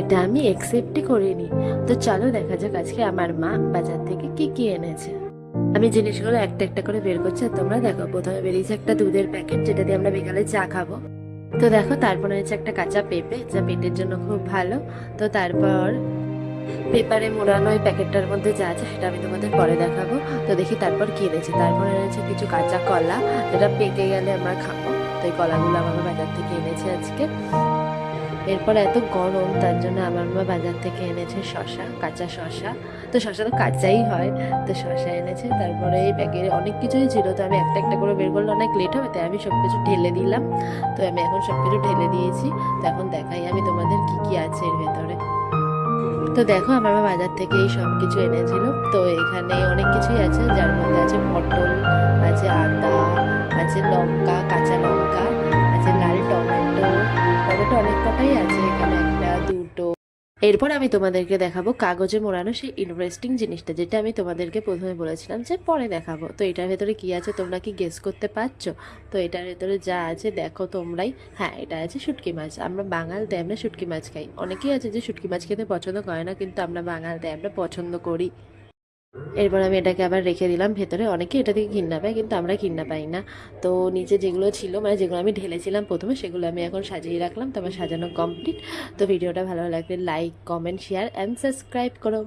এটা আমি একসেপ্টই করিনি। তো চলো দেখা যাক আজকে আমার মা বাজার থেকে কি কি এনেছে। আমি জিনিসগুলো একটা একটা করে বের করছি আর তোমরা দেখো। প্রথমে বেরিয়েছে একটা দুধের প্যাকেট, যেটা দিয়ে আমরা বিকালে চা খাবো। তো দেখো, তারপরে হচ্ছে একটা কাঁচা পেঁপে, যা পেটের জন্য খুব ভালো। তো তারপর পেপারে মোড়ানো ওই প্যাকেটটার মধ্যে যা আছে সেটা আমি তোমাদের পরে দেখাবো। তো দেখি তারপর কি এনেছে। তারপরে এনেছে কিছু কাঁচা কলা, যেটা পেকে গেলে আমরা খাবো। তো এই কলাগুলো আমার মা বাজার থেকে এনেছে আজকে। এরপর এত গরম, তার জন্য আমার মা বাজার থেকে এনেছে শশা, কাঁচা শশা। তো শশা তো কাঁচাই হয়, তো শশা এনেছে। তারপরে এই প্যাকেটে অনেক কিছুই ছিল, তো আমি একটা একটা করে বের করলে অনেক লেট হবে, তাই আমি সবকিছু ঢেলে দিলাম। তো আমি এখন সবকিছু ঢেলে দিয়েছি। তো এখন দেখাই আমি তোমাদের কি কি আছে এর ভেতরে। তো দেখো, আমার মা বাজার থেকে এই সব কিছু এনেছিল। তো এখানে অনেক কিছুই আছে, যার মধ্যে আছে পটল, আছে আদা, আছে লঙ্কা, কাঁচা লঙ্কা, আছে লাল টমেটো। টমেটো অনেক কটাই আছে এখানে, একটা দুটো। এরপর আমি তোমাদেরকে দেখাবো কাগজে মোড়ানো সেই ইন্টারেস্টিং জিনিসটা, যেটা আমি তোমাদেরকে প্রথমে বলেছিলাম যে পরে দেখাবো। তো এটার ভেতরে কি আছে তোমরা কি গেস করতে পারছো? তো এটার ভেতরে যা আছে দেখো তোমরাই। হ্যাঁ, এটা আছে শুটকি মাছ। আমরা বাঙাল, তাই আমরা শুটকি মাছ খাই। অনেকেই আছে যে শুটকি মাছ খেতে পছন্দ করে না, কিন্তু আমরা বাঙাল, তাই আমরা পছন্দ করি। এরপর আমি এটাকে আবার রেখে দিলাম ভেতরে। অনেকে এটা থেকে ঘিন্না পায়, কিন্তু আমরা ঘিন্না পাই না। তো নিচে যেগুলো ছিল, মানে যেগুলো আমি ঢেলেছিলাম প্রথমে, সেগুলো আমি এখন সাজিয়ে রাখলাম। তো আমার সাজানো কমপ্লিট। তো ভিডিওটা ভালো লাগলে like, comment, share and subscribe করো।